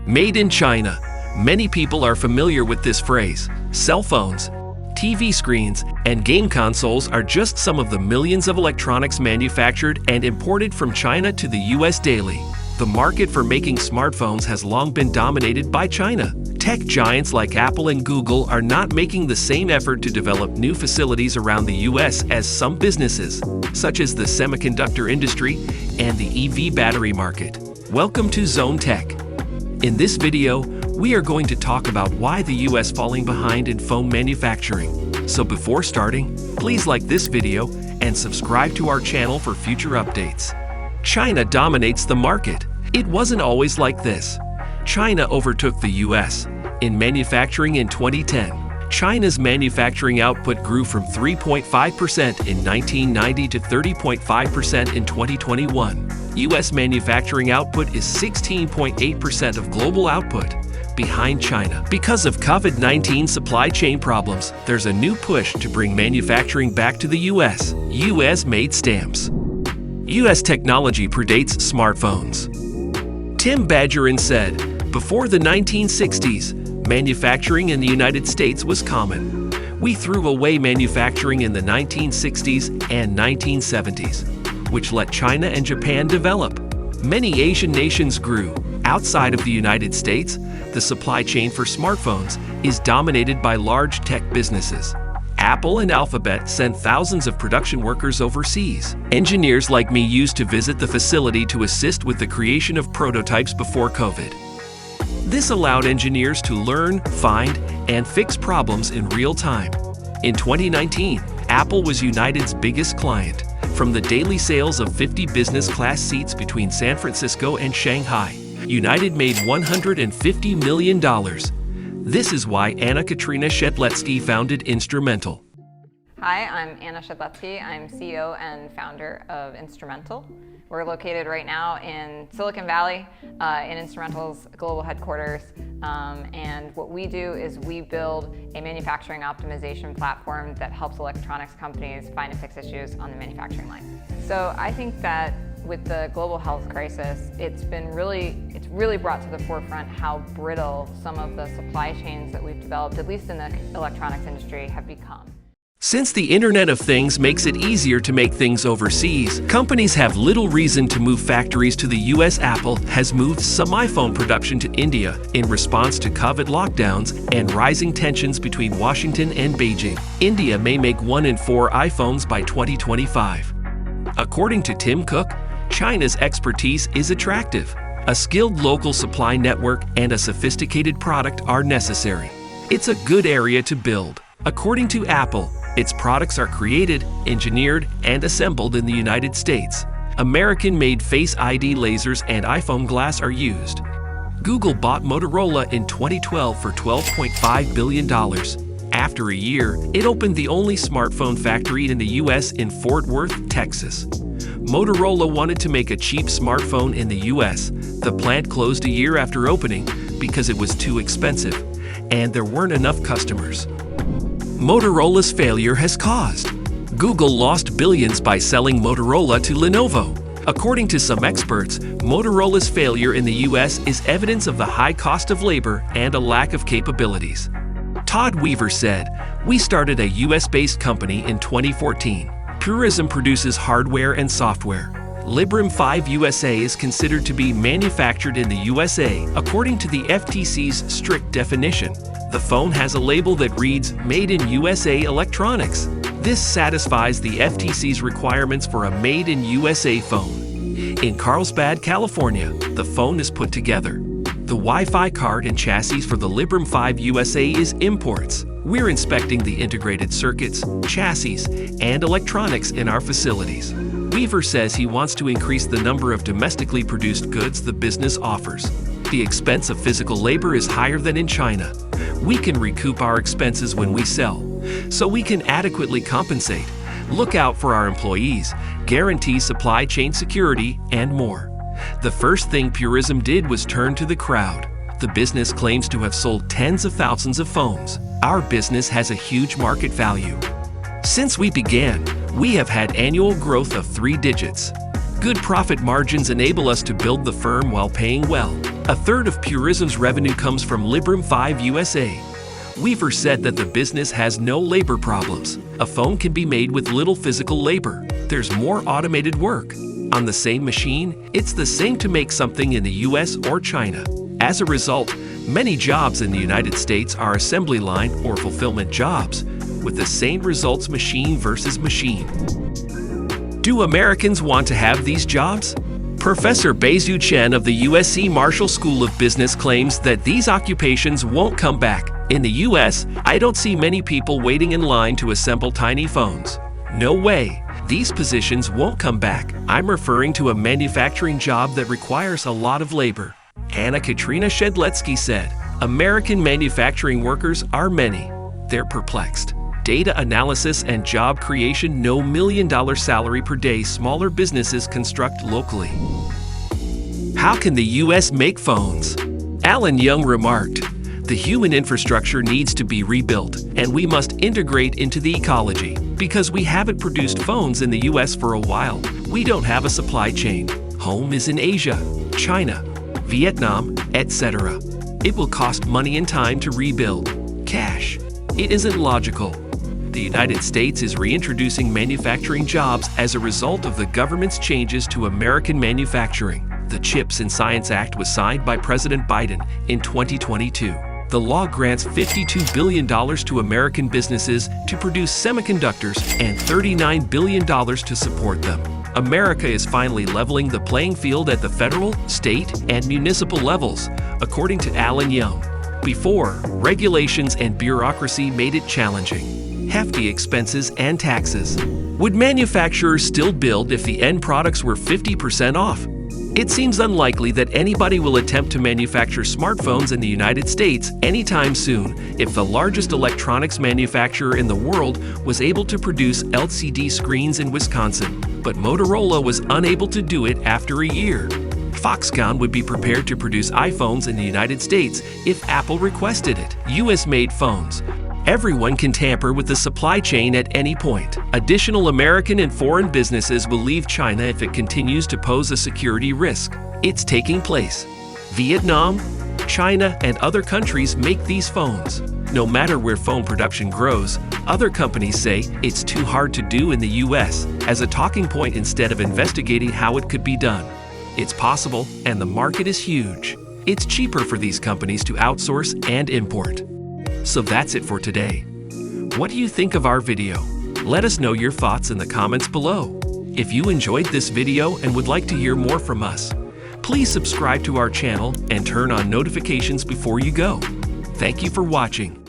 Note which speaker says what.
Speaker 1: Made in China. Many people are familiar with this phrase. Cell phones, TV screens, and game consoles are just some of the millions of electronics manufactured and imported from China to the US daily. The market for making smartphones has long been dominated by China. Tech giants like Apple and Google are not making the same effort to develop new facilities around the US as some businesses, such as the semiconductor industry and the EV battery market. Welcome to Zone Tech. In this video, we are going to talk about why the US is falling behind in phone manufacturing. So before starting, please like this video and subscribe to our channel for future updates. China dominates the market. It wasn't always like this. China overtook the US in manufacturing in 2010. China's manufacturing output grew from 3.5% in 1990 to 30.5% in 2021. US manufacturing output is 16.8% of global output, behind China. Because of COVID-19 supply chain problems, there's a new push to bring manufacturing back to the US. US-made stamps. US technology predates smartphones. Tim Badgerin said, "Before the 1960s, manufacturing in the United States was common. We threw away manufacturing in the 1960s and 1970s, which let China and Japan develop. Many Asian nations grew. Outside of the United States, the supply chain for smartphones is dominated by large tech businesses. Apple and Alphabet sent thousands of production workers overseas. Engineers like me used to visit the facility to assist with the creation of prototypes before COVID. This allowed engineers to learn, find, and fix problems in real time. In 2019, Apple was United's biggest client. From the daily sales of 50 business class seats between San Francisco and Shanghai, United made $150 million. This is why Anna Katrina Shedletsky founded Instrumental.
Speaker 2: Hi, I'm Anna Shedletsky. I'm CEO and founder of Instrumental. We're located right now in Silicon Valley, in Instrumental's global headquarters. And what we do is we build a manufacturing optimization platform that helps electronics companies find and fix issues on the manufacturing line. So I think that with the global health crisis, it's really brought to the forefront how brittle some of the supply chains that we've developed, at least in the electronics industry, have become.
Speaker 1: Since the Internet of Things makes it easier to make things overseas, companies have little reason to move factories to the US. Apple has moved some iPhone production to India in response to COVID lockdowns and rising tensions between Washington and Beijing. India may make 1 in 4 iPhones by 2025. According to Tim Cook, China's expertise is attractive. A skilled local supply network and a sophisticated product are necessary. It's a good area to build. According to Apple, its products are created, engineered, and assembled in the United States. American-made Face ID lasers and iPhone glass are used. Google bought Motorola in 2012 for $12.5 billion. After a year, it opened the only smartphone factory in the US in Fort Worth, Texas. Motorola wanted to make a cheap smartphone in the US. The plant closed a year after opening because it was too expensive, and there weren't enough customers. Motorola's failure has caused. Google lost billions by selling Motorola to Lenovo. According to some experts, Motorola's failure in the US is evidence of the high cost of labor and a lack of capabilities. Todd Weaver said, "We started a US-based company in 2014. Purism produces hardware and software. Librem 5 USA is considered to be manufactured in the USA according to the FTC's strict definition. The phone has a label that reads Made in USA Electronics. This satisfies the FTC's requirements for a Made in USA phone. In Carlsbad, California, the phone is put together. The Wi-Fi card and chassis for the Librem 5 USA is imports. We're inspecting the integrated circuits, chassis, and electronics in our facilities." Weaver says he wants to increase the number of domestically produced goods the business offers. The expense of physical labor is higher than in China. We can recoup our expenses when we sell, so we can adequately compensate, look out for our employees, guarantee supply chain security, and more. The first thing Purism did was turn to the crowd. The business claims to have sold tens of thousands of phones. Our business has a huge market value. Since we began, we have had annual growth of 3 digits. Good profit margins enable us to build the firm while paying well. A third of Purism's revenue comes from Librem 5 USA. Weaver said that the business has no labor problems. A phone can be made with little physical labor. There's more automated work. On the same machine, it's the same to make something in the US or China. As a result, many jobs in the United States are assembly line or fulfillment jobs, with the same results machine versus machine. Do Americans want to have these jobs? Professor Beizhu Chen of the USC Marshall School of Business claims that these occupations won't come back. In the US, I don't see many people waiting in line to assemble tiny phones. No way. These positions won't come back. I'm referring to a manufacturing job that requires a lot of labor. Anna Katrina Shedletsky said, American manufacturing workers are many. They're perplexed. Data analysis and job creation, no million-dollar salary per day smaller businesses construct locally. How can the US make phones? Alan Young remarked, the human infrastructure needs to be rebuilt, and we must integrate into the ecology. Because we haven't produced phones in the US for a while, we don't have a supply chain. Home is in Asia, China, Vietnam, etc. It will cost money and time to rebuild. Cash. It isn't logical. The United States is reintroducing manufacturing jobs as a result of the government's changes to American manufacturing. The CHIPS and Science Act was signed by President Biden in 2022. The law grants $52 billion to American businesses to produce semiconductors and $39 billion to support them. America is finally leveling the playing field at the federal, state, and municipal levels, according to Alan Young. Before, regulations and bureaucracy made it challenging. Hefty expenses and taxes. Would manufacturers still build if the end products were 50% off? It seems unlikely that anybody will attempt to manufacture smartphones in the United States anytime soon if the largest electronics manufacturer in the world was able to produce LCD screens in Wisconsin. But Motorola was unable to do it after a year. Foxconn would be prepared to produce iPhones in the United States if Apple requested it. US-made phones. Everyone can tamper with the supply chain at any point. Additional American and foreign businesses will leave China if it continues to pose a security risk. It's taking place. Vietnam, China, and other countries make these phones. No matter where phone production grows, other companies say it's too hard to do in the US as a talking point instead of investigating how it could be done. It's possible, and the market is huge. It's cheaper for these companies to outsource and import. So that's it for today. What do you think of our video? Let us know your thoughts in the comments below. If you enjoyed this video and would like to hear more from us, please subscribe to our channel and turn on notifications before you go. Thank you for watching.